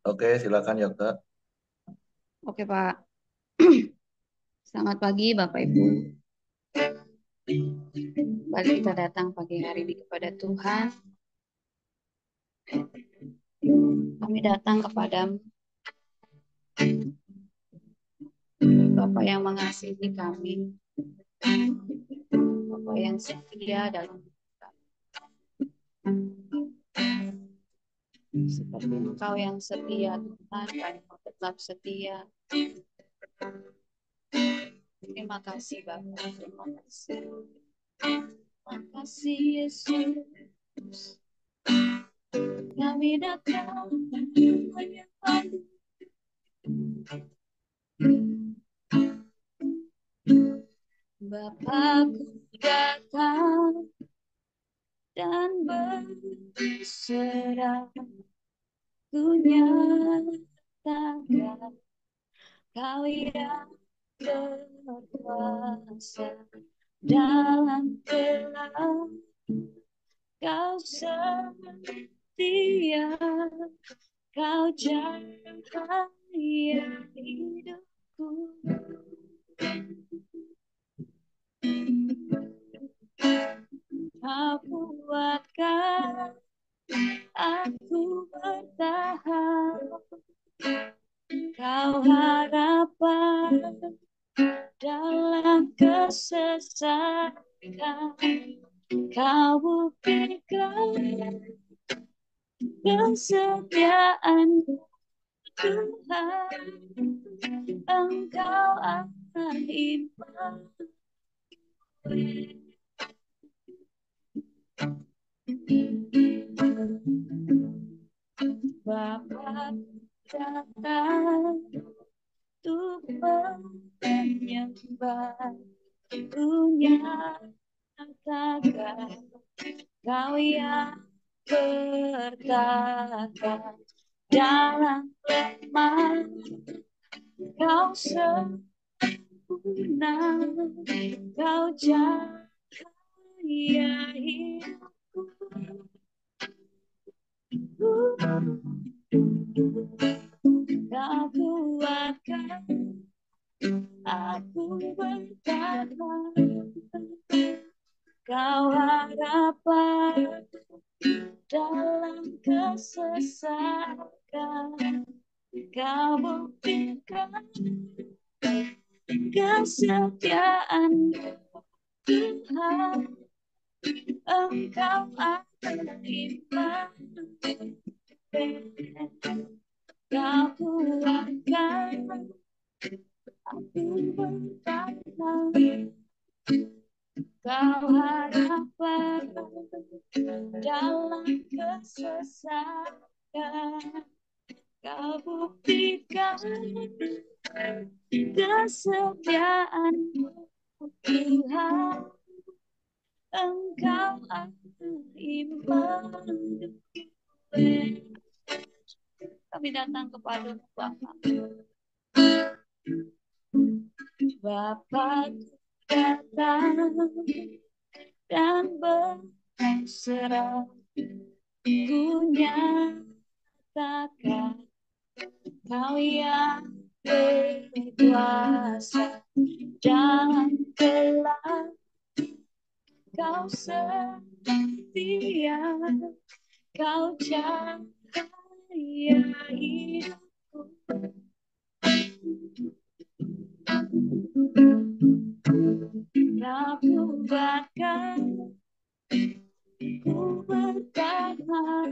Oke, silakan Yoga. Oke, Pak. Selamat pagi, Bapak Ibu. Kembali kita datang pagi hari ini kepada Tuhan. Kami datang kepada Bapak yang mengasihi kami, Bapak yang setia dalam hidup kami. Seperti Engkau yang setia, Tuhan, kami mau tetap setia. Terima kasih, Bapak. Terima kasih. Terima kasih, Yesus. Kami datang menyembah. Bapakku datang dan berserah, ku nyatakan Kau yang berkuasa dalam gelap, Kau setia, Kau cahaya hidupku. Kau kuatkan aku bertahan, Kau harapan dalam kesesakan, Kau buktikan kesetiaan Tuhan. Engkau akan iman. Bapa datang untuk menyembah, ku nyatakan Kau yang bertahan dalam lemah, Kau sempurna, Kau cahaya hidupku. Kau kuatkan aku bertahan, Kau harapan dalam kesesakan, Kau buktikan kesetiaan Tuhan. Engkau akan iman. Kau kuatkan aku bertahan, Kau harapan dalam kesesakan, Kau buktikan kesetiaan Tuhan. Engkau akan iman. Kami datang kepada Bapa. Bapa datang dan berserah, ku nyatakan Kau yang berkuasa dalam gelap, Kau setia, Kau cahaya hidupku. Kau kuatkan ku bertahan,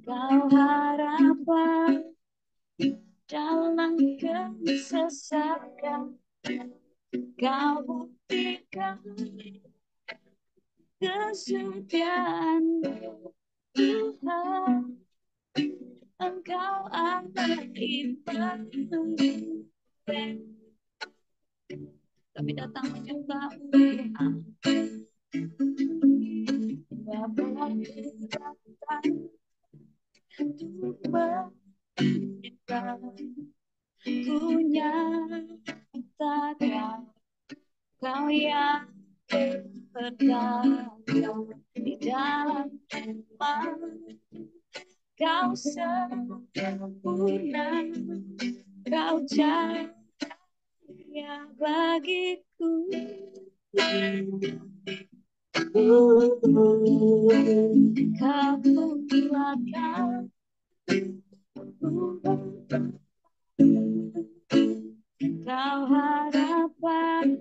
Kau harapan dalam kesesakan, Kau buktikan kesetiaan Tuhan. Engkau akan iman. Kami datang menyembah-Mu, Tuhan. Bapa datang untuk menyembah, ku nyatakan Kau yang bertahan di dalam iman, Kau sempurna, kau cahaya bagiku. Kau kuatkan kau harapan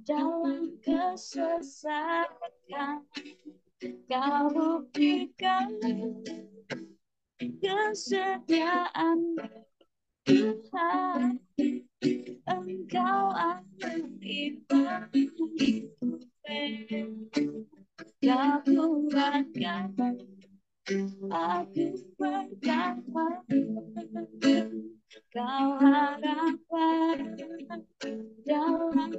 dalam kesesakan. Kau buktikan kesetiaan Tuhan. Engkau akan iman. Kau kuatkan aku berkata. Kau harapan dalam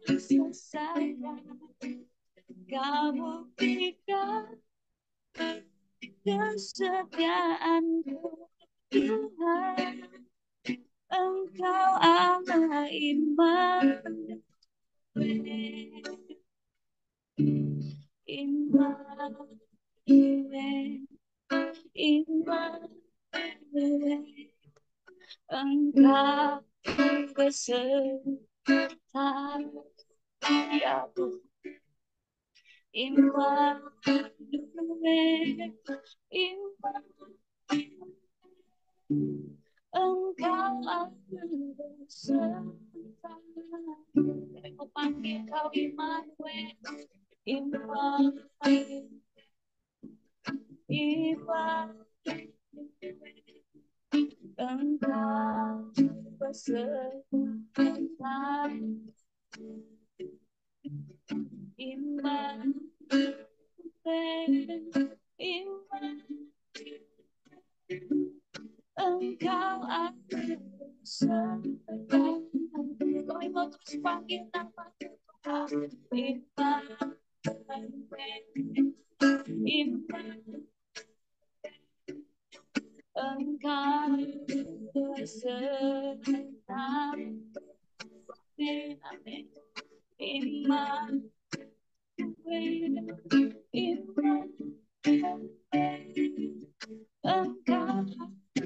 kesesakan. Kau buktikan kesetiaan-Mu Tuhan. Engkau Allah Immanuel. Immanuel, Immanuel. Engkau beserta aku. Immanuel, Immanuel. Engkau akan beserta. Aku panggil kau Immanuel, Immanuel, Immanuel. Engkau beserta. Immanuel, Immanuel. Engkau akan beserta. Kami mau terus panggil nama Tuhan. Immanuel, Immanuel. Engkau beserta. Amin, amin. Immanuel, Immanuel. Engkau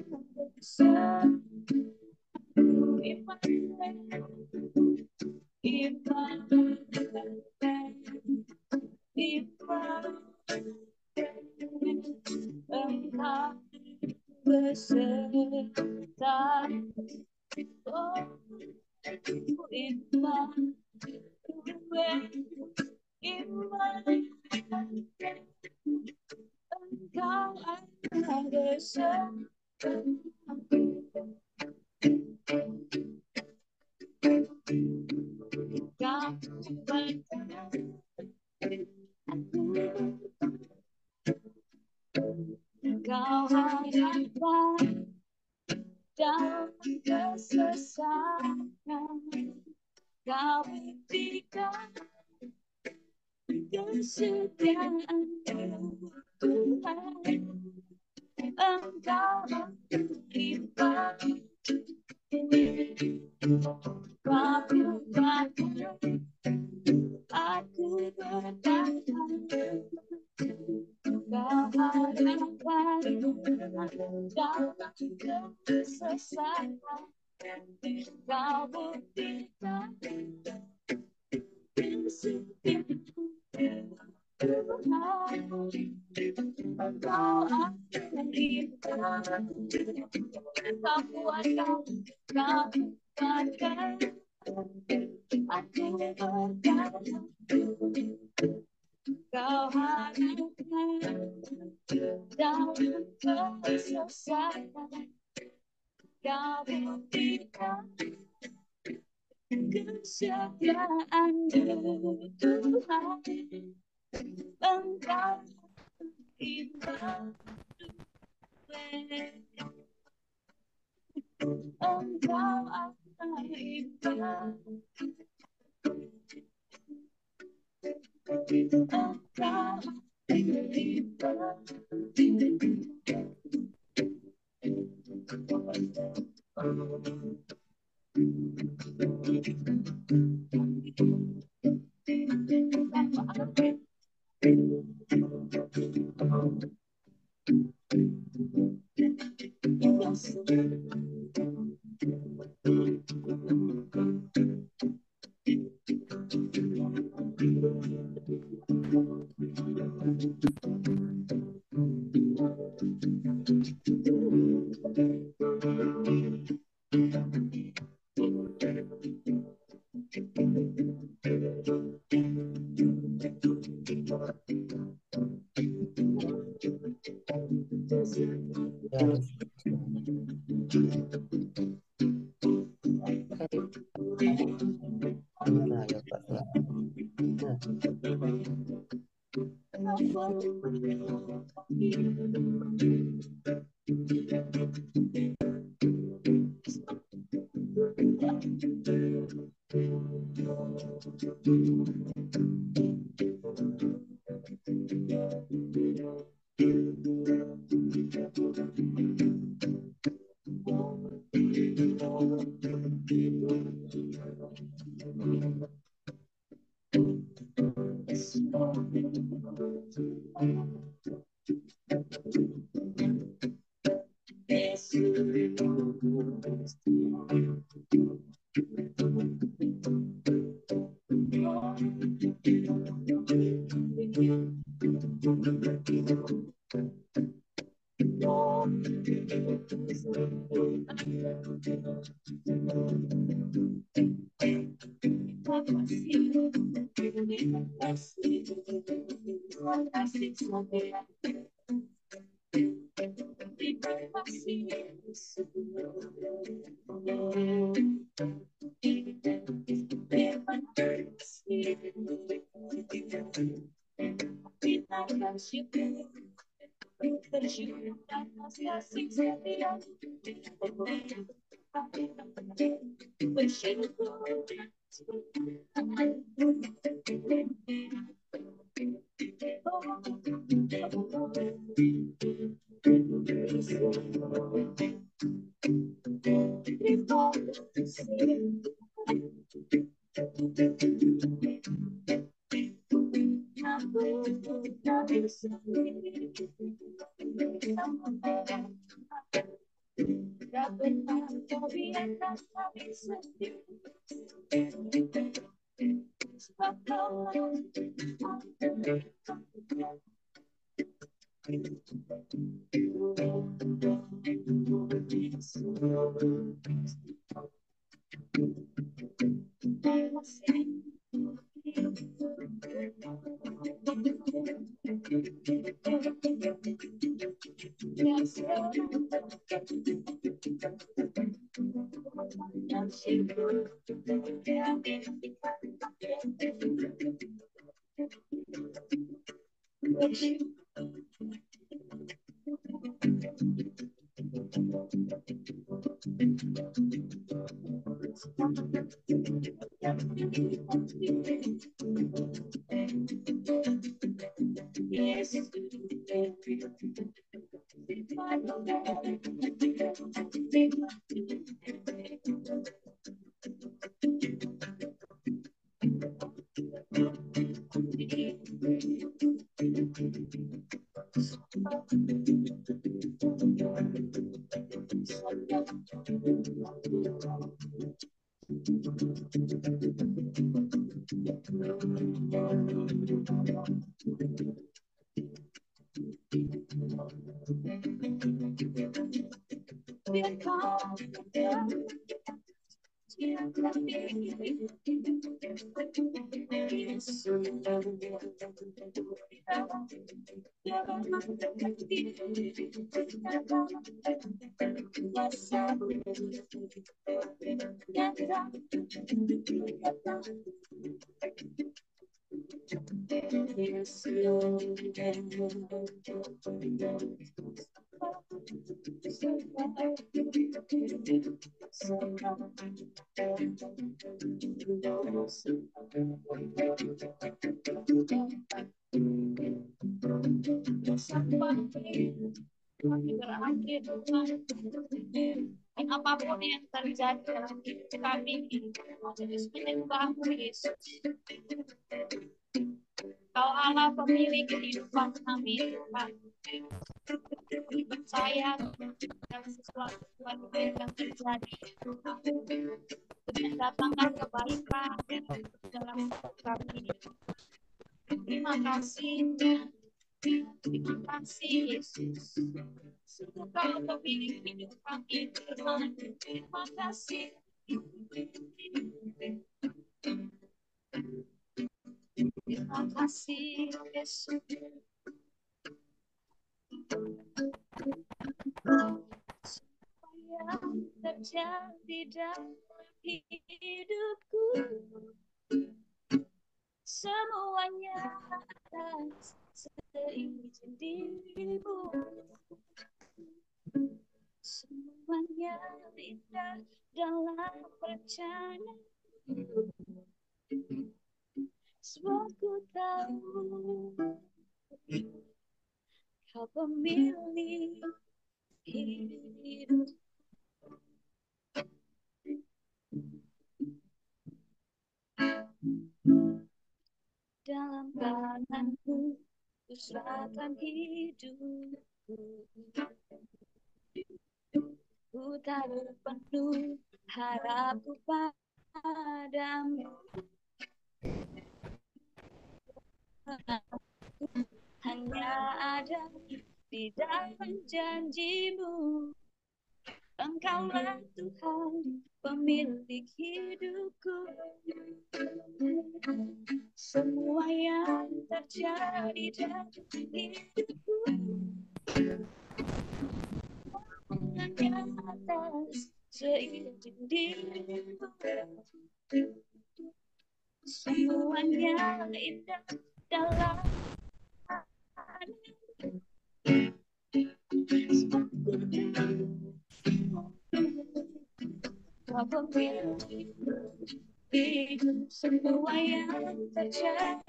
beserta. Immanuel, Immanuel, Immanuel. Engkau beserta. Oh, Immanuel, Immanuel. Engkau akan beserta. Kau Kau harapan dalam kesesakan. Kau buktikan kesetiaan-Mu Tuhan. Engkau beriman. Kau kuatkan aku berkata. Kau harapan dalam kesesakan. Kau buktikan kesetiaan Tuhan. Engkau akan iman. Kau kuatkan, kau kuatkan aku berkata. Kau harapan dalam kesesakan. Kau buktikan kesetiaan-Mu Tuhan. Engkau Immanuel. Engkau Allah Immanuel. Engkau Apapun yang terjadi dalam hidup kami ini, Yesus menyembahmu Yesus. Kau Allah pemilik kehidupan kami, Tuhan. Percaya dalam sesuatu yang terjadi, mendatangkan kebaikan dalam hidup kami. Terima kasih Terima kasih Yesus. Sungguh kau pemilik hidup kami. Terima kasih. Terima kasih Yesus. Supaya terjadi dalam hidupku, semuanya atas seizin dirimu. Semuanya indah dalam rencana. Sebab ku tahu kau pemilik hidup. Dalam tanganmu ku serahkan hidupku. Ku taruh penuh harapku padamu. Hanya ada di dalam janjimu. Engkaulah Tuhan pemilik hidupku. Semua yang terjadi dalam hidupku hanya atas seizin dirimu. Semuanya indah dalam kau pemilik hidup. Semua yang terjadi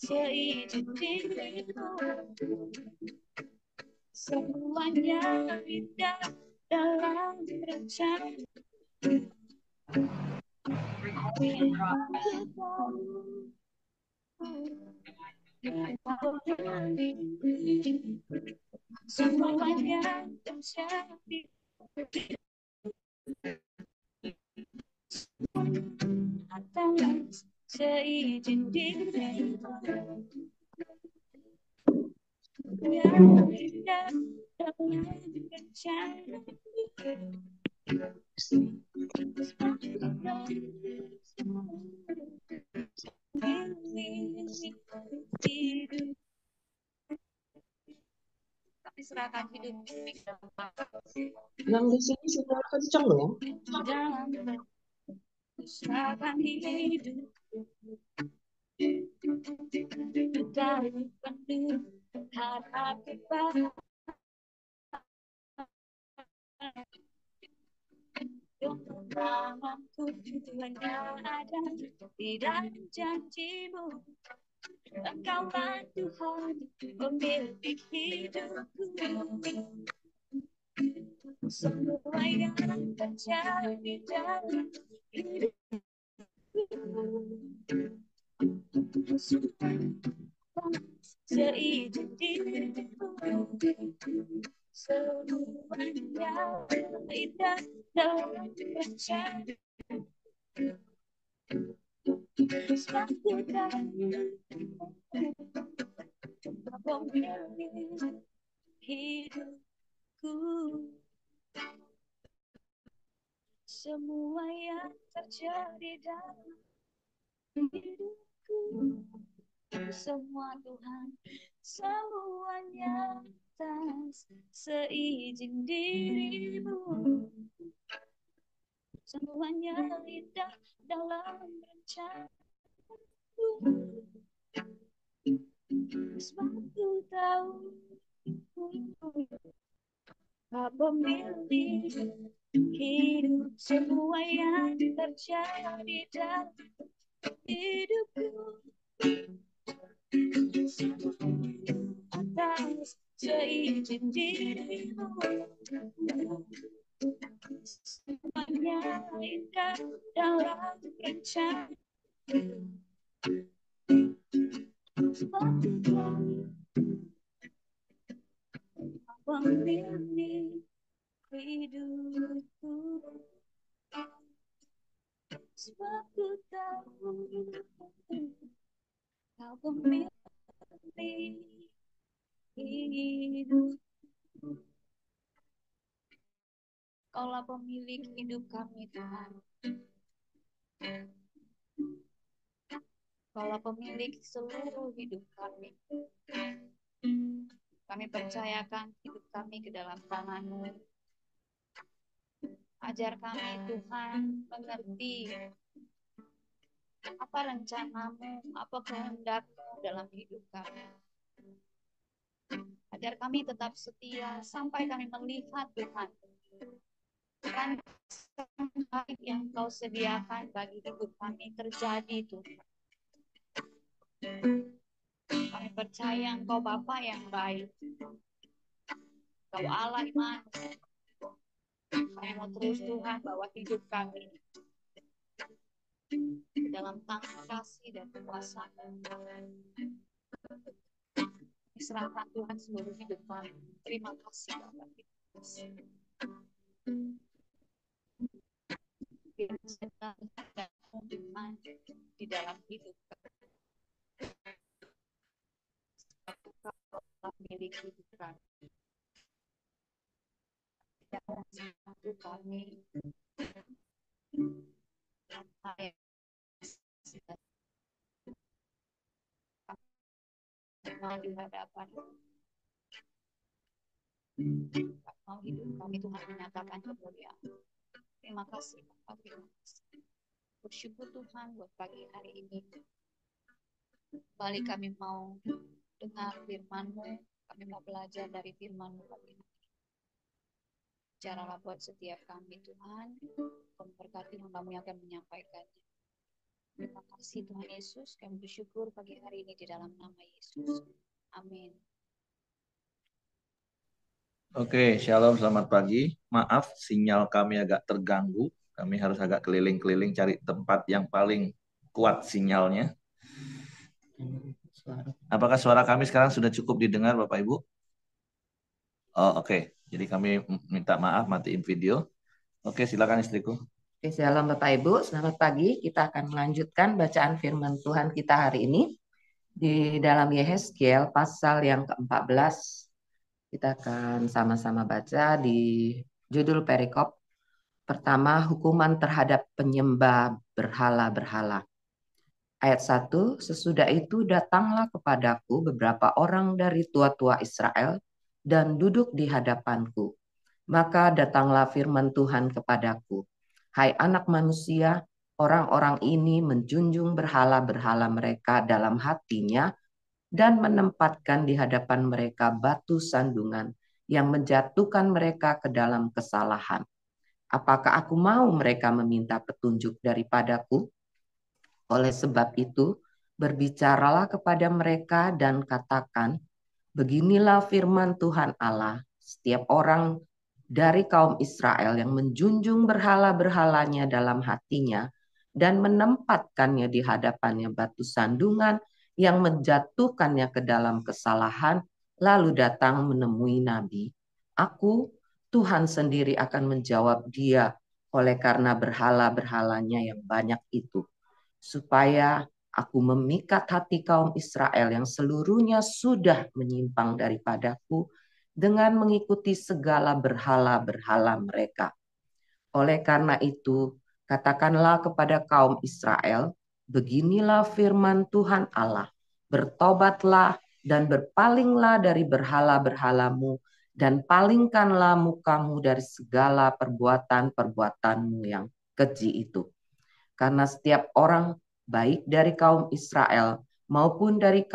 seizin dirimu. Semuanya indah dalam rencana. Semuanya terjadi atas seizin dirimu. Yang indah dalam rencana. Hidup kami serahkan hidup kami ke Yang di sini sudah kencang ya? dalam serahkan hidup. Taruh penuh harap kepada tanganku hanya ada di dalam janjimu. Engkaulah Tuhan pemilik hidupku. Semua yang terjadi dalam hidupku seizin dirimu. Semuanya indah dalam rencana. Sebab ku tahu kau pemilik hidupku. Semua yang terjadi dalam hidupku, semua Tuhan, semuanya atas seizin dirimu. Semuanya indah dalam rencana. Sebab ku tahu kau pemilik hidup. Semua yang terjadi dalam hidupku atas seizin dirimu. Semuanya indah dalam rencana. Sebab ku tahu kau pemilik hidupku. sebab ku tahu kau pemilik hidup. Kaulah pemilik hidup kami, Tuhan. Kaulah pemilik seluruh hidup kami. Kami percayakan hidup kami ke dalam tangan-Mu. Ajar kami, Tuhan, mengerti apa rencana-Mu, apa kehendak-Mu dalam hidup kami. Ajar kami tetap setia sampai kami melihat, Tuhan, rancangan baik yang Kau sediakan bagi hidup kami terjadi, Tuhan. Kami percaya Engkau Bapa yang baik. Kau Allah iman. Kami mau terus, Tuhan, bawa hidup kami dalam tangan kasih dan kuasa. Serahkan Tuhan seluruh hidup kami. Terima kasih, Bapak. Dan di dalam hidup kami. Milik hidup kami. Yang kami di hadapan mau hidup kami Tuhan menyatakan kemuliaan. Terima kasih Bapak. Bersyukur Tuhan buat pagi hari ini. Kembali kami mau dengar firman-Mu, kami mau belajar dari firman-Mu pagi hari. Bicaralah buat setiap kami Tuhan, memberkati hamba-Mu yang akan menyampaikannya. Terima kasih Tuhan Yesus, kami bersyukur pagi hari ini di dalam nama Yesus. Amin. Oke, shalom, selamat pagi. Maaf, sinyal kami agak terganggu. Kami harus agak keliling-keliling cari tempat yang paling kuat sinyalnya. Apakah suara kami sekarang sudah cukup didengar, Bapak Ibu? Oh, oke. Jadi kami minta maaf, matiin video. Oke, silakan istriku. Oke, shalom Bapak Ibu, selamat pagi. Kita akan melanjutkan bacaan firman Tuhan kita hari ini di dalam Yehezkiel pasal yang ke-14. Kita akan sama-sama baca di judul perikop pertama, hukuman terhadap penyembah berhala-berhala. Ayat 1, sesudah itu datanglah kepadaku beberapa orang dari tua-tua Israel dan duduk di hadapanku. Maka datanglah firman Tuhan kepadaku. Hai anak manusia, orang-orang ini menjunjung berhala-berhala mereka dalam hatinya dan menempatkan di hadapan mereka batu sandungan yang menjatuhkan mereka ke dalam kesalahan. Apakah aku mau mereka meminta petunjuk daripadaku? Oleh sebab itu, berbicaralah kepada mereka dan katakan, beginilah firman Tuhan Allah, setiap orang dari kaum Israel yang menjunjung berhala-berhalanya dalam hatinya dan menempatkannya di hadapannya batu sandungan yang menjatuhkannya ke dalam kesalahan, lalu datang menemui Nabi. Aku, Tuhan sendiri akan menjawab dia oleh karena berhala-berhalanya yang banyak itu, supaya aku memikat hati kaum Israel yang seluruhnya sudah menyimpang daripadaku dengan mengikuti segala berhala-berhala mereka. Oleh karena itu, katakanlah kepada kaum Israel, beginilah firman Tuhan Allah, bertobatlah dan berpalinglah dari berhala-berhalamu dan palingkanlah mukamu dari segala perbuatan-perbuatanmu yang keji itu. Karena setiap orang, baik dari kaum Israel maupun dari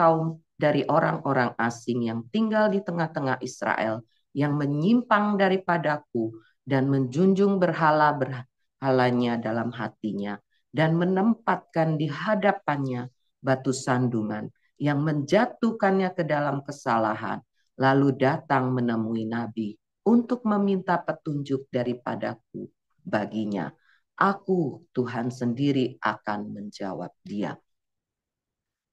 orang-orang asing yang tinggal di tengah-tengah Israel, yang menyimpang daripadaku dan menjunjung berhala-berhalanya dalam hatinya, dan menempatkan di hadapannya batu sandungan yang menjatuhkannya ke dalam kesalahan, lalu datang menemui Nabi untuk meminta petunjuk daripadaku baginya. Aku, Tuhan sendiri akan menjawab dia.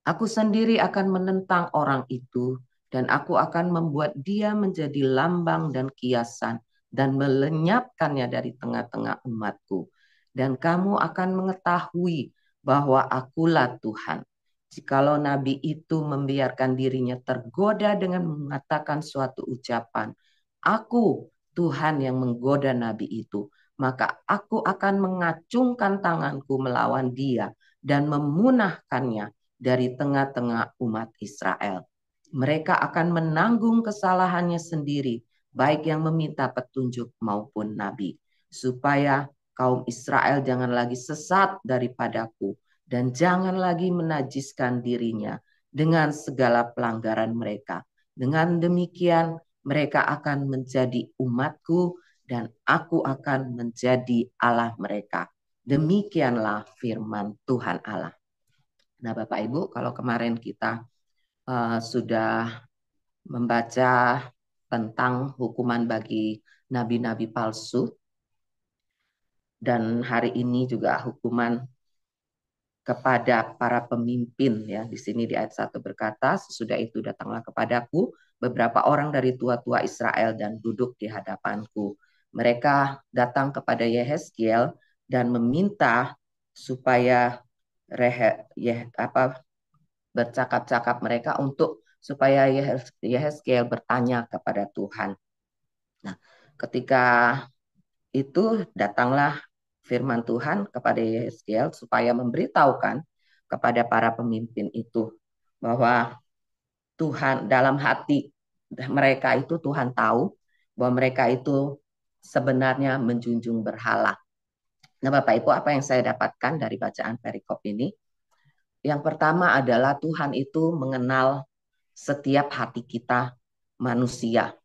Aku sendiri akan menentang orang itu, dan aku akan membuat dia menjadi lambang dan kiasan, dan melenyapkannya dari tengah-tengah umatku. dan kamu akan mengetahui bahwa akulah Tuhan. Jikalau nabi itu membiarkan dirinya tergoda dengan mengatakan suatu ucapan, aku Tuhan yang menggoda nabi itu, maka aku akan mengacungkan tanganku melawan dia dan memunahkannya dari tengah-tengah umat Israel. Mereka akan menanggung kesalahannya sendiri, baik yang meminta petunjuk maupun nabi, supaya kaum Israel jangan lagi sesat daripadaku dan jangan lagi menajiskan dirinya dengan segala pelanggaran mereka. Dengan demikian mereka akan menjadi umatku dan aku akan menjadi Allah mereka. Demikianlah firman Tuhan Allah. Nah, Bapak Ibu, kalau kemarin kita sudah membaca tentang hukuman bagi nabi-nabi palsu, dan hari ini juga hukuman kepada para pemimpin, ya. Di sini di ayat 1 berkata, sesudah itu datanglah kepadaku beberapa orang dari tua-tua Israel dan duduk di hadapanku. Mereka datang kepada Yehezkiel dan meminta supaya bercakap-cakap mereka untuk supaya Yehezkiel bertanya kepada Tuhan. Nah, ketika itu datanglah firman Tuhan kepada Yehezkiel supaya memberitahukan kepada para pemimpin itu bahwa Tuhan dalam hati mereka itu, Tuhan tahu bahwa mereka itu sebenarnya menjunjung berhala. Nah, Bapak Ibu, apa yang saya dapatkan dari bacaan perikop ini? Yang pertama adalah Tuhan itu mengenal setiap hati kita manusia.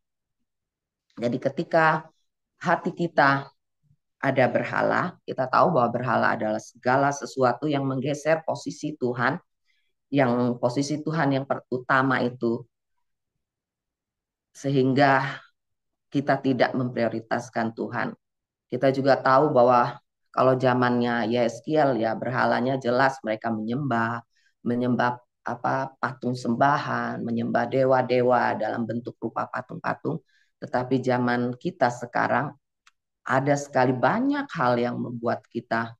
Jadi ketika hati kita ada berhala, kita tahu bahwa berhala adalah segala sesuatu yang menggeser posisi Tuhan, yang posisi Tuhan yang utama itu, sehingga kita tidak memprioritaskan Tuhan. Kita juga tahu bahwa kalau zamannya Yehezkiel, ya berhalanya jelas mereka menyembah patung sembahan, menyembah dewa-dewa dalam bentuk rupa patung-patung. Tetapi zaman kita sekarang ada sekali banyak hal yang membuat kita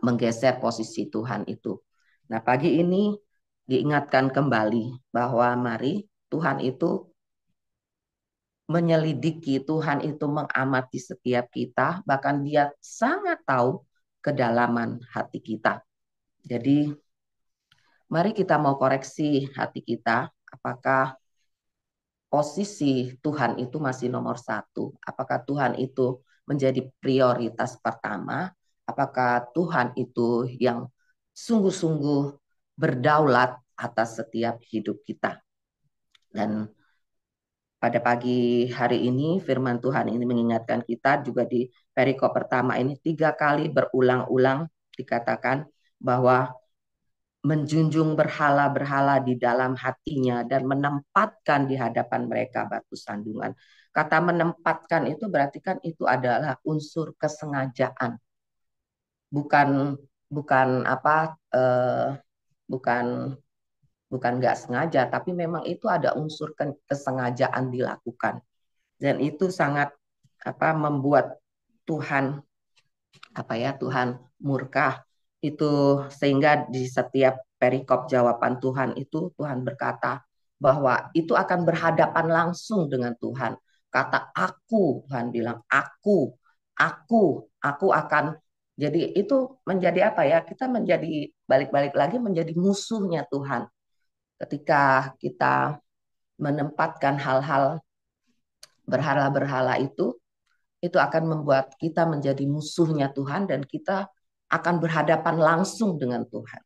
menggeser posisi Tuhan itu. Nah, pagi ini diingatkan kembali bahwa mari Tuhan itu menyelidiki, Tuhan itu mengamati setiap kita, bahkan dia sangat tahu kedalaman hati kita. Jadi mari kita mau koreksi hati kita, apakah posisi Tuhan itu masih nomor satu? Apakah Tuhan itu menjadi prioritas pertama? Apakah Tuhan itu yang sungguh-sungguh berdaulat atas setiap hidup kita? Dan pada pagi hari ini firman Tuhan ini mengingatkan kita juga di perikop pertama ini 3 kali berulang-ulang dikatakan bahwa menjunjung berhala-berhala di dalam hatinya dan menempatkan di hadapan mereka batu sandungan. Kata menempatkan itu berarti kan itu adalah unsur kesengajaan. Bukan nggak sengaja, tapi memang itu ada unsur kesengajaan dilakukan. Dan itu sangat membuat Tuhan Tuhan murka itu, sehingga di setiap perikop jawaban Tuhan itu Tuhan berkata bahwa itu akan berhadapan langsung dengan Tuhan. Kata aku, Tuhan bilang aku akan. Jadi itu menjadi kita menjadi balik-balik lagi menjadi musuhnya Tuhan. Ketika kita menempatkan hal-hal berhala-berhala itu akan membuat kita menjadi musuhnya Tuhan dan kita akan berhadapan langsung dengan Tuhan.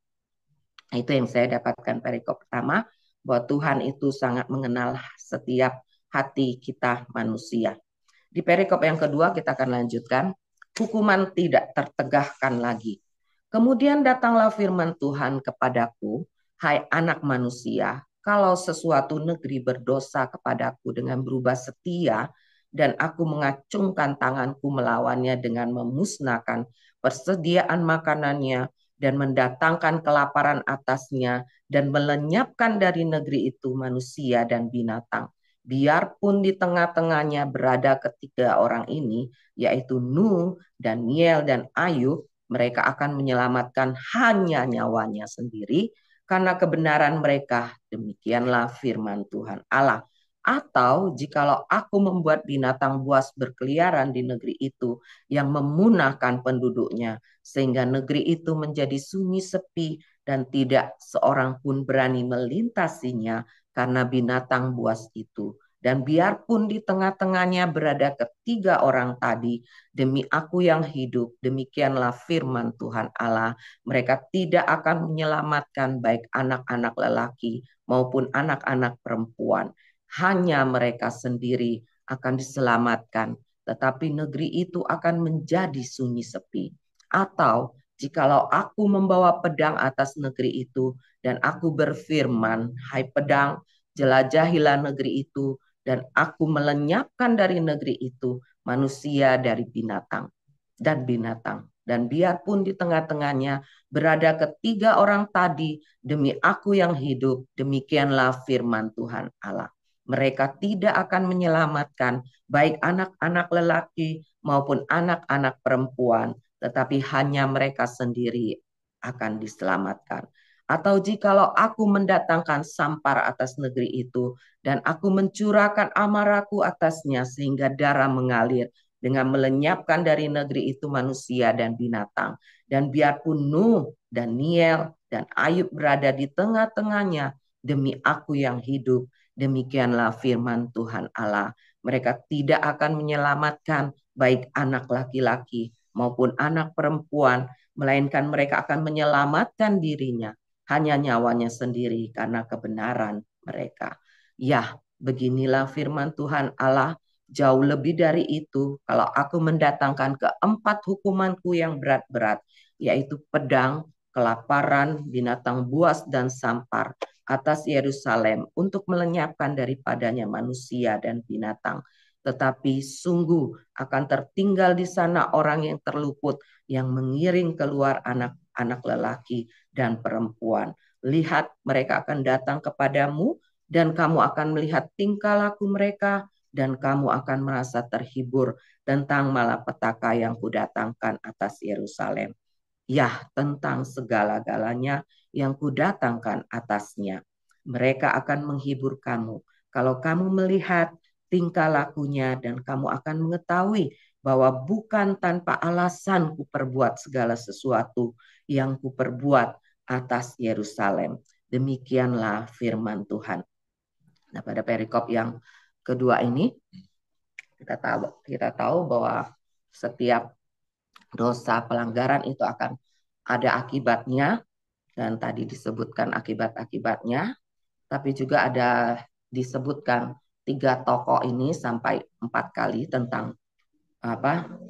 Nah, itu yang saya dapatkan perikop pertama, bahwa Tuhan itu sangat mengenal setiap hati kita manusia. Di perikop yang kedua kita akan lanjutkan, hukuman tidak tertegahkan lagi. Kemudian datanglah firman Tuhan kepadaku, hai anak manusia, kalau sesuatu negeri berdosa kepadaku dengan berubah setia, dan aku mengacungkan tanganku melawannya dengan memusnahkan persediaan makanannya dan mendatangkan kelaparan atasnya dan melenyapkan dari negeri itu manusia dan binatang, biarpun di tengah-tengahnya berada ketiga orang ini, yaitu Nuh, Daniel, dan Ayub, mereka akan menyelamatkan hanya nyawanya sendiri karena kebenaran mereka. Demikianlah firman Tuhan Allah. Atau jikalau aku membuat binatang buas berkeliaran di negeri itu yang memunahkan penduduknya, sehingga negeri itu menjadi sunyi sepi dan tidak seorang pun berani melintasinya karena binatang buas itu. Dan biarpun di tengah-tengahnya berada ketiga orang tadi, demi aku yang hidup, demikianlah firman Tuhan Allah, mereka tidak akan menyelamatkan baik anak-anak lelaki maupun anak-anak perempuan. Hanya mereka sendiri akan diselamatkan, tetapi negeri itu akan menjadi sunyi sepi. Atau jikalau aku membawa pedang atas negeri itu, dan aku berfirman, hai pedang, jelajahilah negeri itu, dan aku melenyapkan dari negeri itu manusia dari binatang dan binatang. Dan biarpun di tengah-tengahnya berada ketiga orang tadi, demi aku yang hidup, demikianlah firman Tuhan Allah. Mereka tidak akan menyelamatkan baik anak-anak lelaki maupun anak-anak perempuan, tetapi hanya mereka sendiri akan diselamatkan. Atau jikalau aku mendatangkan sampar atas negeri itu, dan aku mencurahkan amarahku atasnya sehingga darah mengalir, dengan melenyapkan dari negeri itu manusia dan binatang. Dan biarpun Nuh, Daniel, dan Ayub berada di tengah-tengahnya, demi aku yang hidup, demikianlah firman Tuhan Allah. Mereka tidak akan menyelamatkan baik anak laki-laki maupun anak perempuan, melainkan mereka akan menyelamatkan dirinya, hanya nyawanya sendiri karena kebenaran mereka. Ya, beginilah firman Tuhan Allah. Jauh lebih dari itu, kalau aku mendatangkan keempat hukumanku yang berat-berat, yaitu pedang, kelaparan, binatang buas, dan sampar atas Yerusalem untuk melenyapkan daripadanya manusia dan binatang. Tetapi sungguh akan tertinggal di sana orang yang terluput, yang mengiring keluar anak-anak lelaki dan perempuan. Lihat, mereka akan datang kepadamu, dan kamu akan melihat tingkah laku mereka, dan kamu akan merasa terhibur tentang malapetaka yang kudatangkan atas Yerusalem. Ya, tentang segala-galanya yang kudatangkan atasnya. Mereka akan menghibur kamu kalau kamu melihat tingkah lakunya, dan kamu akan mengetahui bahwa bukan tanpa alasan kuperbuat segala sesuatu yang kuperbuat atas Yerusalem. Demikianlah firman Tuhan. Nah, pada perikop yang kedua ini kita tahu bahwa setiap dosa pelanggaran itu akan ada akibatnya, dan tadi disebutkan akibat-akibatnya, tapi juga ada disebutkan tiga tokoh ini sampai 4 kali tentang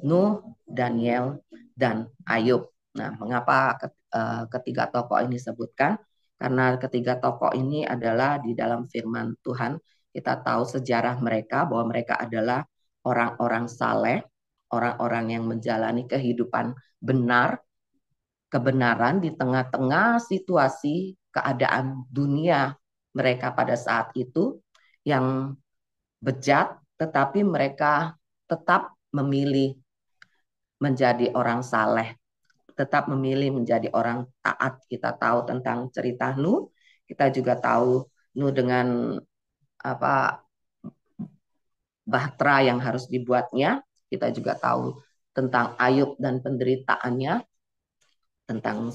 Nuh, Daniel, dan Ayub. Nah, mengapa ketiga tokoh ini disebutkan? Karena ketiga tokoh ini adalah di dalam firman Tuhan. Kita tahu sejarah mereka, bahwa mereka adalah orang-orang saleh, orang-orang yang menjalani kehidupan benar, kebenaran di tengah-tengah situasi keadaan dunia mereka pada saat itu yang bejat, tetapi mereka tetap memilih menjadi orang saleh, tetap memilih menjadi orang taat. Kita tahu tentang cerita Nuh, kita juga tahu Nuh dengan bahtera yang harus dibuatnya. Kita juga tahu tentang Ayub dan penderitaannya, tentang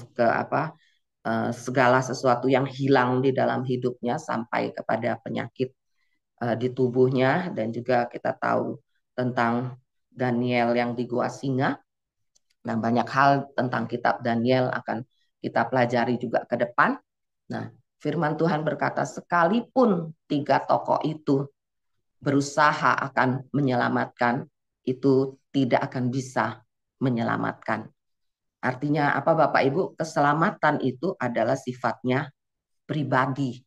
segala sesuatu yang hilang di dalam hidupnya sampai kepada penyakit di tubuhnya. Dan juga kita tahu tentang Daniel yang di gua singa. Dan banyak hal tentang kitab Daniel akan kita pelajari juga ke depan. Nah, firman Tuhan berkata, sekalipun tiga tokoh itu berusaha akan menyelamatkan, itu tidak akan bisa menyelamatkan. Artinya apa Bapak Ibu? Keselamatan itu adalah sifatnya pribadi.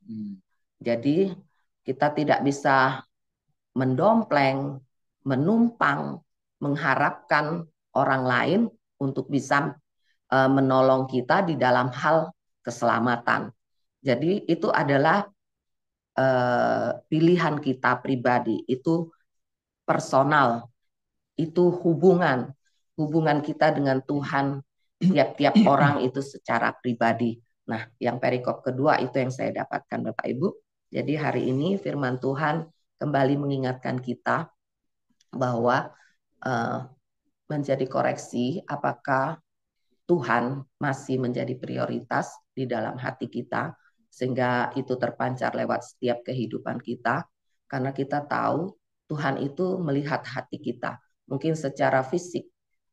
Jadi kita tidak bisa mendompleng, menumpang, mengharapkan orang lain untuk bisa menolong kita di dalam hal keselamatan. Jadi itu adalah pilihan kita pribadi, itu personal, itu hubungan kita dengan Tuhan, tiap-tiap orang itu secara pribadi. Nah, yang perikop kedua itu yang saya dapatkan Bapak Ibu. Jadi hari ini firman Tuhan kembali mengingatkan kita bahwa menjadi koreksi apakah Tuhan masih menjadi prioritas di dalam hati kita, sehingga itu terpancar lewat setiap kehidupan kita, karena kita tahu Tuhan itu melihat hati kita. Mungkin secara fisik,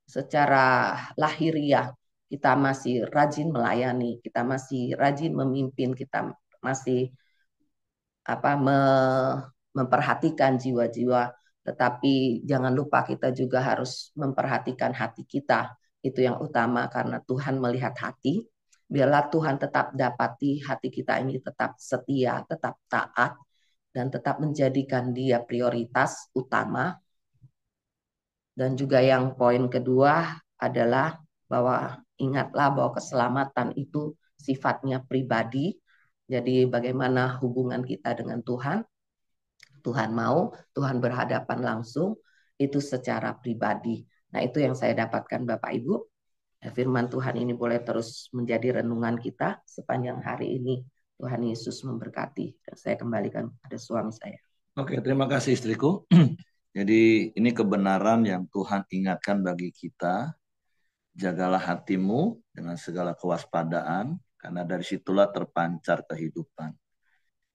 secara lahiriah, kita masih rajin melayani, kita masih rajin memimpin, kita masih memperhatikan jiwa-jiwa, tetapi jangan lupa kita juga harus memperhatikan hati kita. Itu yang utama, karena Tuhan melihat hati. Biarlah Tuhan tetap dapati hati kita ini tetap setia, tetap taat, dan tetap menjadikan Dia prioritas utama. Dan juga yang poin kedua adalah bahwa ingatlah bahwa keselamatan itu sifatnya pribadi. Jadi bagaimana hubungan kita dengan Tuhan? Tuhan mau, Tuhan berhadapan langsung, itu secara pribadi. Nah, itu yang saya dapatkan Bapak Ibu. Firman Tuhan ini boleh terus menjadi renungan kita sepanjang hari ini. Tuhan Yesus memberkati. Dan saya kembalikan pada suami saya. Oke, terima kasih istriku. Jadi ini kebenaran yang Tuhan ingatkan bagi kita. Jagalah hatimu dengan segala kewaspadaan, karena dari situlah terpancar kehidupan.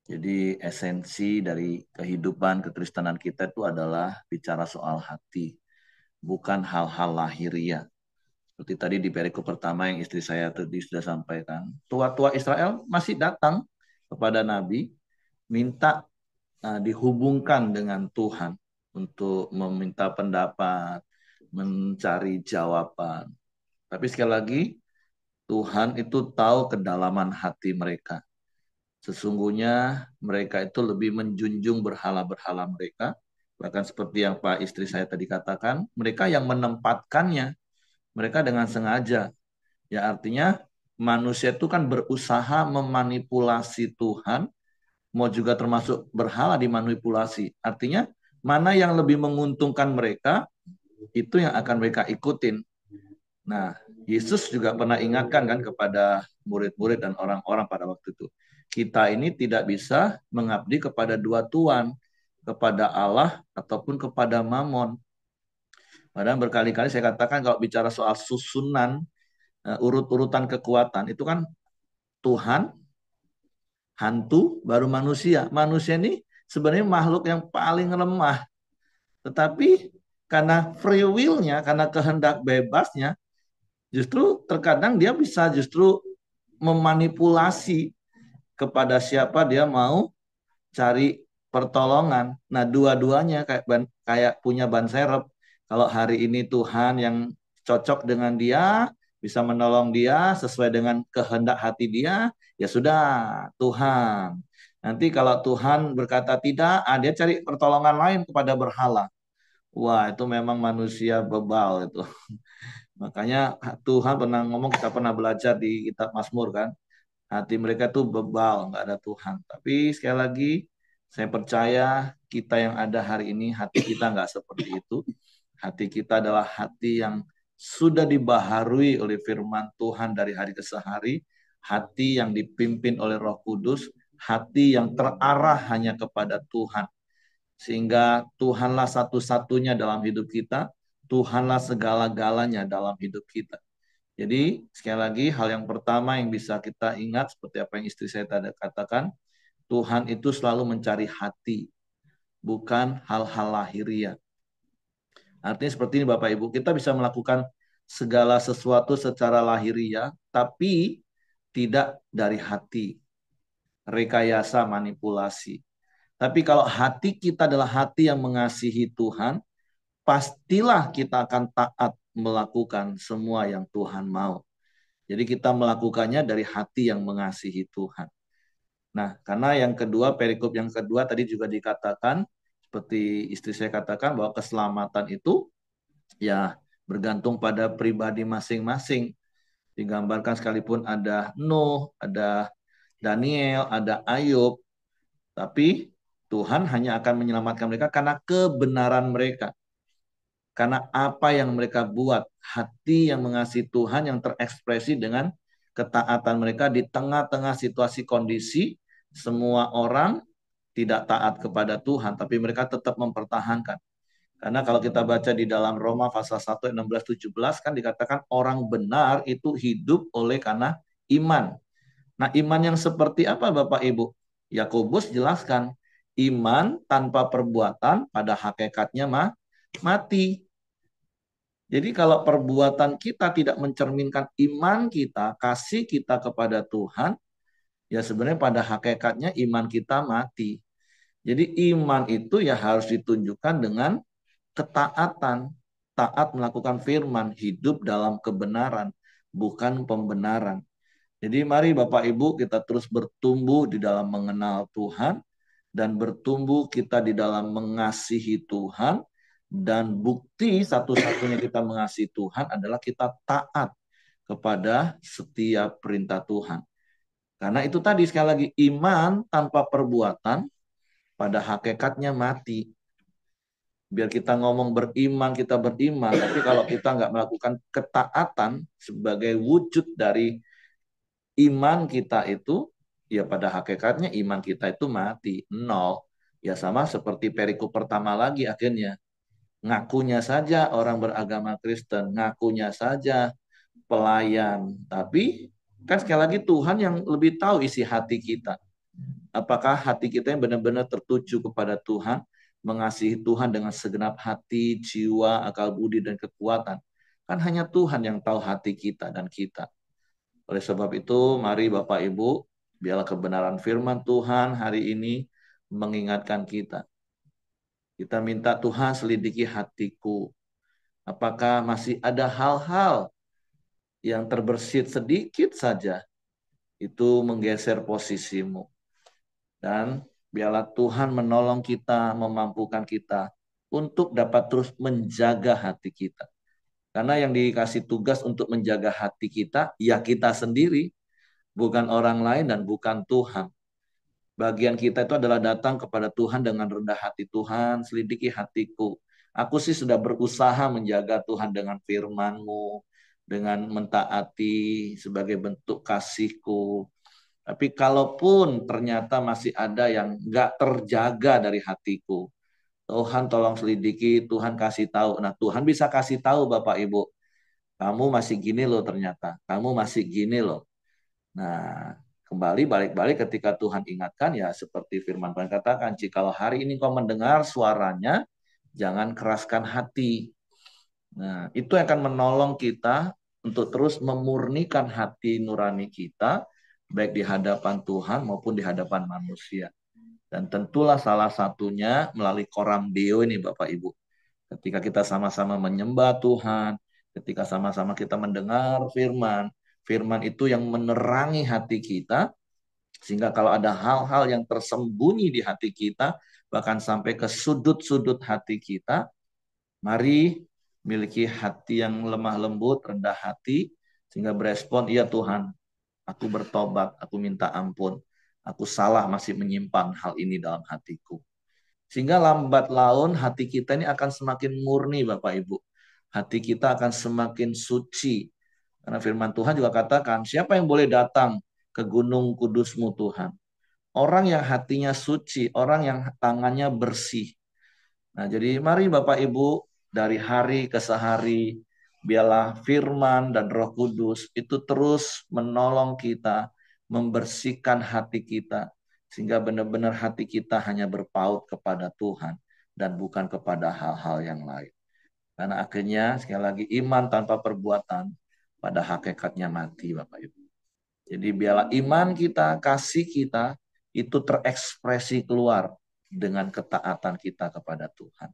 Jadi esensi dari kehidupan kekristenan kita itu adalah bicara soal hati, bukan hal-hal lahiriah. Seperti tadi di perikop pertama yang istri saya tadi sudah sampaikan, tua-tua Israel masih datang kepada Nabi, minta dihubungkan dengan Tuhan untuk meminta pendapat, mencari jawaban. Tapi sekali lagi, Tuhan itu tahu kedalaman hati mereka. Sesungguhnya mereka itu lebih menjunjung berhala-berhala mereka. Bahkan seperti yang Pak istri saya tadi katakan, mereka yang menempatkannya, mereka dengan sengaja. Ya artinya manusia itu kan berusaha memanipulasi Tuhan, mau juga termasuk berhala dimanipulasi. Artinya mana yang lebih menguntungkan mereka, itu yang akan mereka ikutin. Nah, Yesus juga pernah ingatkan kan kepada murid-murid dan orang-orang pada waktu itu. Kita ini tidak bisa mengabdi kepada dua tuan, kepada Allah ataupun kepada Mamon. Padahal berkali-kali saya katakan kalau bicara soal susunan, urut-urutan kekuatan, itu kan Tuhan, hantu, baru manusia. Manusia ini sebenarnya makhluk yang paling lemah. Tetapi karena free will-nya, karena kehendak bebasnya, justru terkadang dia bisa justru memanipulasi kepada siapa dia mau cari pertolongan. Nah, dua-duanya kayak punya ban serep. Kalau hari ini Tuhan yang cocok dengan dia, bisa menolong dia sesuai dengan kehendak hati dia, ya sudah, Tuhan. Nanti kalau Tuhan berkata tidak, dia cari pertolongan lain kepada berhala. Wah, itu memang manusia bebal itu. Makanya Tuhan pernah ngomong, kita pernah belajar di kitab Mazmur kan, hati mereka tuh bebal, nggak ada Tuhan. Tapi sekali lagi, saya percaya kita yang ada hari ini, hati kita nggak seperti itu. Hati kita adalah hati yang sudah dibaharui oleh firman Tuhan dari hari ke hari, hati yang dipimpin oleh Roh Kudus, hati yang terarah hanya kepada Tuhan. Sehingga Tuhanlah satu-satunya dalam hidup kita, Tuhanlah segala-galanya dalam hidup kita. Jadi sekali lagi hal yang pertama yang bisa kita ingat seperti apa yang istri saya tadi katakan, Tuhan itu selalu mencari hati, bukan hal-hal lahiriah. Artinya seperti ini Bapak Ibu, kita bisa melakukan segala sesuatu secara lahiriah, tapi tidak dari hati, rekayasa manipulasi. Tapi kalau hati kita adalah hati yang mengasihi Tuhan, pastilah kita akan taat melakukan semua yang Tuhan mau. Jadi kita melakukannya dari hati yang mengasihi Tuhan. Nah, karena yang kedua, perikop yang kedua tadi juga dikatakan, seperti istri saya katakan, bahwa keselamatan itu ya bergantung pada pribadi masing-masing. Digambarkan sekalipun ada Nuh, ada Daniel, ada Ayub, Tapi Tuhan hanya akan menyelamatkan mereka karena kebenaran mereka. Karena apa yang mereka buat, hati yang mengasihi Tuhan yang terekspresi dengan ketaatan mereka di tengah-tengah situasi kondisi, semua orang tidak taat kepada Tuhan, tapi mereka tetap mempertahankan. Karena kalau kita baca di dalam Roma pasal 1 ayat 16-17 kan dikatakan orang benar itu hidup oleh karena iman. Nah, iman yang seperti apa Bapak Ibu? Yakobus jelaskan, iman tanpa perbuatan pada hakikatnya mati. Jadi kalau perbuatan kita tidak mencerminkan iman kita, kasih kita kepada Tuhan, ya sebenarnya pada hakikatnya iman kita mati. Jadi iman itu ya harus ditunjukkan dengan ketaatan, taat melakukan firman, hidup dalam kebenaran, bukan pembenaran. Jadi mari Bapak Ibu kita terus bertumbuh di dalam mengenal Tuhan dan bertumbuh kita di dalam mengasihi Tuhan, dan bukti satu-satunya kita mengasihi Tuhan adalah kita taat kepada setiap perintah Tuhan. Karena itu tadi sekali lagi iman tanpa perbuatan pada hakikatnya mati. Biar kita ngomong beriman, kita beriman, tapi kalau kita nggak melakukan ketaatan sebagai wujud dari iman kita itu, ya pada hakikatnya iman kita itu mati, nol. Ya sama seperti perikop pertama lagi akhirnya. Ngakunya saja orang beragama Kristen, ngakunya saja pelayan. Tapi kan sekali lagi Tuhan yang lebih tahu isi hati kita. Apakah hati kita yang benar-benar tertuju kepada Tuhan, mengasihi Tuhan dengan segenap hati, jiwa, akal budi, dan kekuatan. Kan hanya Tuhan yang tahu hati kita dan kita. Oleh sebab itu, mari Bapak Ibu, biarlah kebenaran firman Tuhan hari ini mengingatkan kita. Kita minta Tuhan selidiki hatiku. Apakah masih ada hal-hal yang terbersit sedikit saja, itu menggeser posisimu. Dan biarlah Tuhan menolong kita, memampukan kita untuk dapat terus menjaga hati kita. Karena yang dikasih tugas untuk menjaga hati kita, ya kita sendiri, bukan orang lain dan bukan Tuhan. Bagian kita itu adalah datang kepada Tuhan dengan rendah hati. Tuhan, selidiki hatiku. Aku sih sudah berusaha menjaga Tuhan dengan firman-Mu, dengan mentaati sebagai bentuk kasih-Ku. Tapi kalaupun ternyata masih ada yang nggak terjaga dari hatiku, Tuhan tolong selidiki, Tuhan kasih tahu. Nah, Tuhan bisa kasih tahu Bapak Ibu, kamu masih gini loh ternyata, kamu masih gini loh. Nah, kembali balik-balik ketika Tuhan ingatkan, ya seperti firman Tuhan katakan, jikalau hari ini kau mendengar suaranya, jangan keraskan hati. Nah, itu akan menolong kita untuk terus memurnikan hati nurani kita, baik di hadapan Tuhan maupun di hadapan manusia. Dan tentulah salah satunya melalui koram deo ini Bapak Ibu. Ketika kita sama-sama menyembah Tuhan, ketika sama-sama kita mendengar firman, firman itu yang menerangi hati kita, sehingga kalau ada hal-hal yang tersembunyi di hati kita, bahkan sampai ke sudut-sudut hati kita, mari miliki hati yang lemah lembut, rendah hati, sehingga berespon, iya Tuhan, aku bertobat, aku minta ampun, aku salah masih menyimpan hal ini dalam hatiku. Sehingga lambat laun hati kita ini akan semakin murni Bapak Ibu. Hati kita akan semakin suci. Karena firman Tuhan juga katakan, siapa yang boleh datang ke gunung kudusmu Tuhan? Orang yang hatinya suci, orang yang tangannya bersih. Nah, jadi mari Bapak Ibu, dari hari ke sehari, biarlah firman dan Roh Kudus itu terus menolong kita, membersihkan hati kita, sehingga benar-benar hati kita hanya berpaut kepada Tuhan dan bukan kepada hal-hal yang lain. Karena akhirnya, sekali lagi, iman tanpa perbuatan pada hakikatnya mati, Bapak Ibu. Jadi biarlah iman kita, kasih kita, itu terekspresi keluar dengan ketaatan kita kepada Tuhan.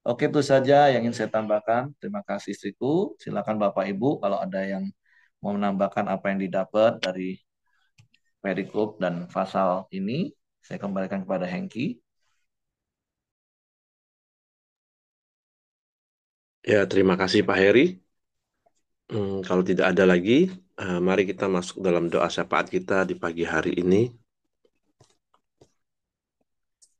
Oke, itu saja yang ingin saya tambahkan. Terima kasih istriku. Silakan Bapak Ibu kalau ada yang mau menambahkan apa yang didapat dari perikop dan pasal ini, saya kembalikan kepada Hengki. Ya, terima kasih Pak Heri. Kalau tidak ada lagi, mari kita masuk dalam doa syafaat kita di pagi hari ini.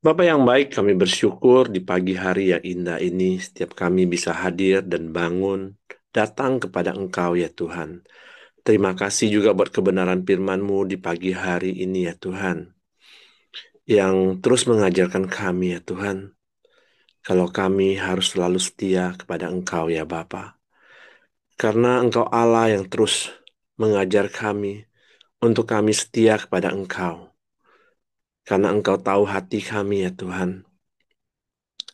Bapa yang baik, kami bersyukur di pagi hari yang indah ini, setiap kami bisa hadir dan bangun, datang kepada Engkau ya Tuhan. Terima kasih juga buat kebenaran firman-Mu di pagi hari ini ya Tuhan, yang terus mengajarkan kami ya Tuhan, kalau kami harus selalu setia kepada Engkau ya Bapa. Karena Engkau Allah yang terus mengajar kami untuk kami setia kepada Engkau. Karena Engkau tahu hati kami ya Tuhan.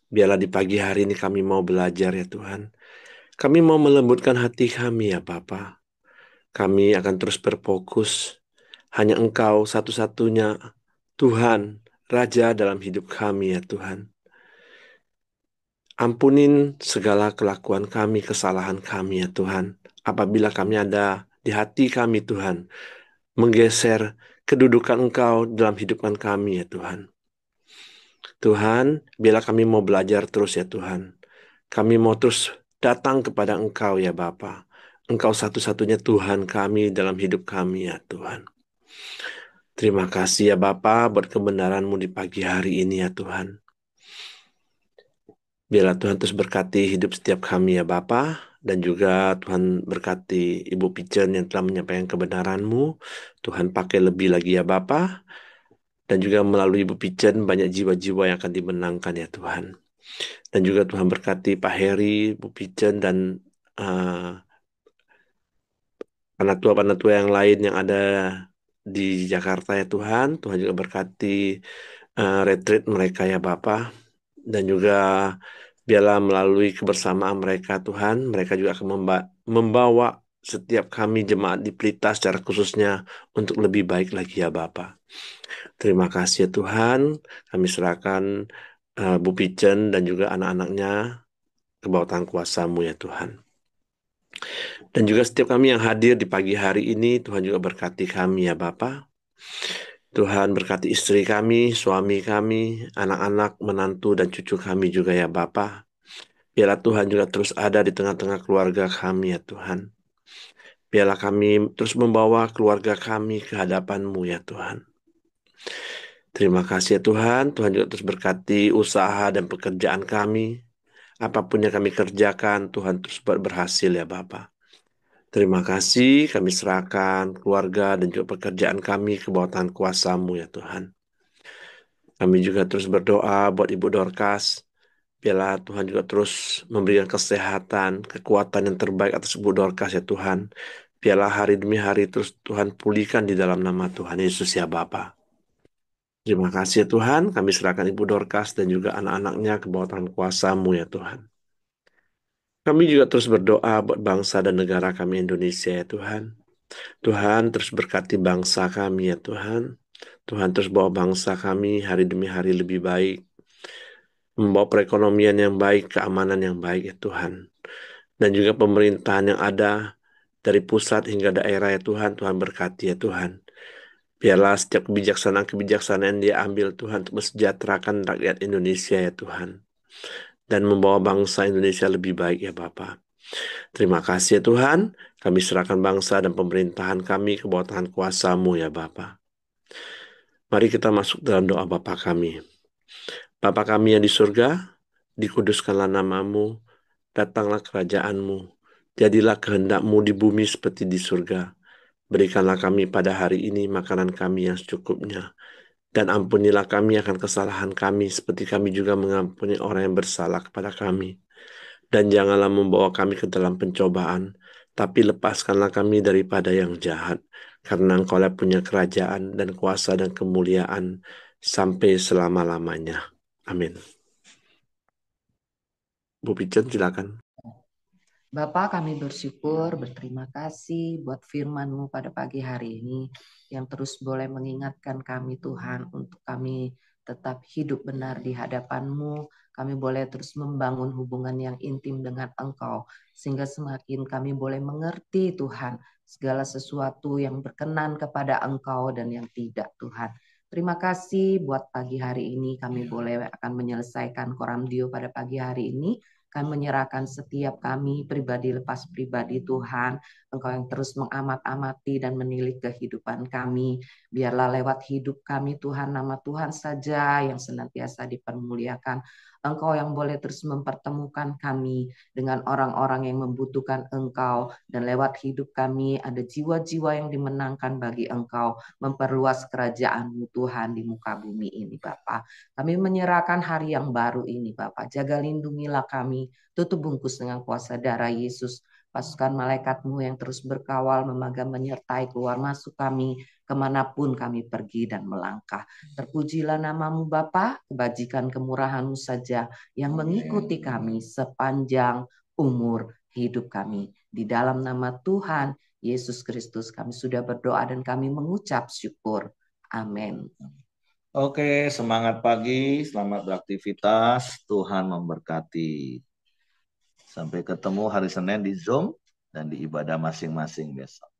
Biarlah di pagi hari ini kami mau belajar ya Tuhan. Kami mau melembutkan hati kami ya Bapa. Kami akan terus berfokus. Hanya Engkau satu-satunya Tuhan, Raja dalam hidup kami ya Tuhan. Ampunin segala kelakuan kami, kesalahan kami ya Tuhan. Apabila kami ada di hati kami Tuhan, menggeser kedudukan Engkau dalam hidupan kami ya Tuhan. Tuhan, bila kami mau belajar terus ya Tuhan. Kami mau terus datang kepada Engkau ya Bapa. Engkau satu-satunya Tuhan kami dalam hidup kami ya Tuhan. Terima kasih ya Bapa buat kebenaran-Mu di pagi hari ini ya Tuhan. Biarlah Tuhan terus berkati hidup setiap kami ya Bapa. Dan juga Tuhan berkati Ibu Pijen yang telah menyampaikan kebenaran-Mu. Tuhan pakai lebih lagi ya Bapa. Dan juga melalui Ibu Pijen banyak jiwa-jiwa yang akan dimenangkan ya Tuhan. Dan juga Tuhan berkati Pak Heri, Bu Pijen, dan anak tua yang lain yang ada di Jakarta ya Tuhan. Tuhan juga berkati retreat mereka ya Bapa. Dan juga biarlah melalui kebersamaan mereka Tuhan, mereka juga akan membawa setiap kami jemaat di Pelita secara khususnya untuk lebih baik lagi ya Bapa. Terima kasih ya Tuhan. Kami serahkan Bu Pijen dan juga anak-anaknya ke bawah tangan kuasa-Mu ya Tuhan. Dan juga setiap kami yang hadir di pagi hari ini, Tuhan juga berkati kami ya Bapa. Tuhan berkati istri kami, suami kami, anak-anak, menantu, dan cucu kami juga ya Bapa. Biarlah Tuhan juga terus ada di tengah-tengah keluarga kami ya Tuhan. Biarlah kami terus membawa keluarga kami ke hadapan-Mu ya Tuhan. Terima kasih ya Tuhan. Tuhan juga terus berkati usaha dan pekerjaan kami. Apapun yang kami kerjakan, Tuhan terus berhasil ya Bapa. Terima kasih, kami serahkan keluarga dan juga pekerjaan kami ke bawah tangan kuasa-Mu ya Tuhan. Kami juga terus berdoa buat Ibu Dorcas. Biarlah Tuhan juga terus memberikan kesehatan, kekuatan yang terbaik atas Ibu Dorcas ya Tuhan. Biarlah hari demi hari terus Tuhan pulihkan di dalam nama Tuhan Yesus ya Bapa. Terima kasih ya Tuhan, kami serahkan Ibu Dorcas dan juga anak-anaknya ke bawah tangan kuasa-Mu ya Tuhan. Kami juga terus berdoa buat bangsa dan negara kami Indonesia ya Tuhan. Tuhan terus berkati bangsa kami ya Tuhan. Tuhan terus bawa bangsa kami hari demi hari lebih baik. Membawa perekonomian yang baik, keamanan yang baik ya Tuhan. Dan juga pemerintahan yang ada dari pusat hingga daerah ya Tuhan. Tuhan berkati ya Tuhan. Biarlah setiap kebijaksanaan-kebijaksanaan yang dia ambil Tuhan untuk mensejahterakan rakyat Indonesia ya Tuhan. Dan membawa bangsa Indonesia lebih baik ya Bapa. Terima kasih ya Tuhan. Kami serahkan bangsa dan pemerintahan kami ke bawah tangan kuasa-Mu ya Bapa. Mari kita masuk dalam doa Bapa kami. Bapa kami yang di surga, dikuduskanlah nama-Mu, datanglah kerajaan-Mu, jadilah kehendak-Mu di bumi seperti di surga. Berikanlah kami pada hari ini makanan kami yang secukupnya, dan ampunilah kami akan kesalahan kami, seperti kami juga mengampuni orang yang bersalah kepada kami. Dan janganlah membawa kami ke dalam pencobaan, tapi lepaskanlah kami daripada yang jahat, karena Engkau-lah punya kerajaan dan kuasa dan kemuliaan sampai selama-lamanya. Amin. Bu Pijen, silakan. Bapak, kami bersyukur, berterima kasih buat firman-Mu pada pagi hari ini yang terus boleh mengingatkan kami Tuhan untuk kami tetap hidup benar di hadapan-Mu. Kami boleh terus membangun hubungan yang intim dengan Engkau sehingga semakin kami boleh mengerti Tuhan segala sesuatu yang berkenan kepada Engkau dan yang tidak Tuhan. Terima kasih buat pagi hari ini kami boleh akan menyelesaikan Koramdio pada pagi hari ini. Kami menyerahkan setiap kami pribadi lepas pribadi Tuhan Engkau yang terus mengamat-amati dan menilik kehidupan kami. Biarlah lewat hidup kami Tuhan, nama Tuhan saja yang senantiasa dipermuliakan. Engkau yang boleh terus mempertemukan kami dengan orang-orang yang membutuhkan Engkau. Dan lewat hidup kami ada jiwa-jiwa yang dimenangkan bagi Engkau. Memperluas kerajaan-Mu Tuhan di muka bumi ini Bapa. Kami menyerahkan hari yang baru ini Bapa. Jaga lindungilah kami. Tutup bungkus dengan kuasa darah Yesus. Pasukan malaikat-Mu yang terus berkawal, memegang, menyertai keluar masuk kami, kemanapun kami pergi dan melangkah. Terpujilah nama-Mu Bapa, kebajikan kemurahan-Mu saja yang mengikuti kami sepanjang umur hidup kami. Di dalam nama Tuhan Yesus Kristus kami sudah berdoa dan kami mengucap syukur. Amin. Oke, semangat pagi, selamat beraktivitas, Tuhan memberkati. Sampai ketemu hari Senin di Zoom dan di ibadah masing-masing besok.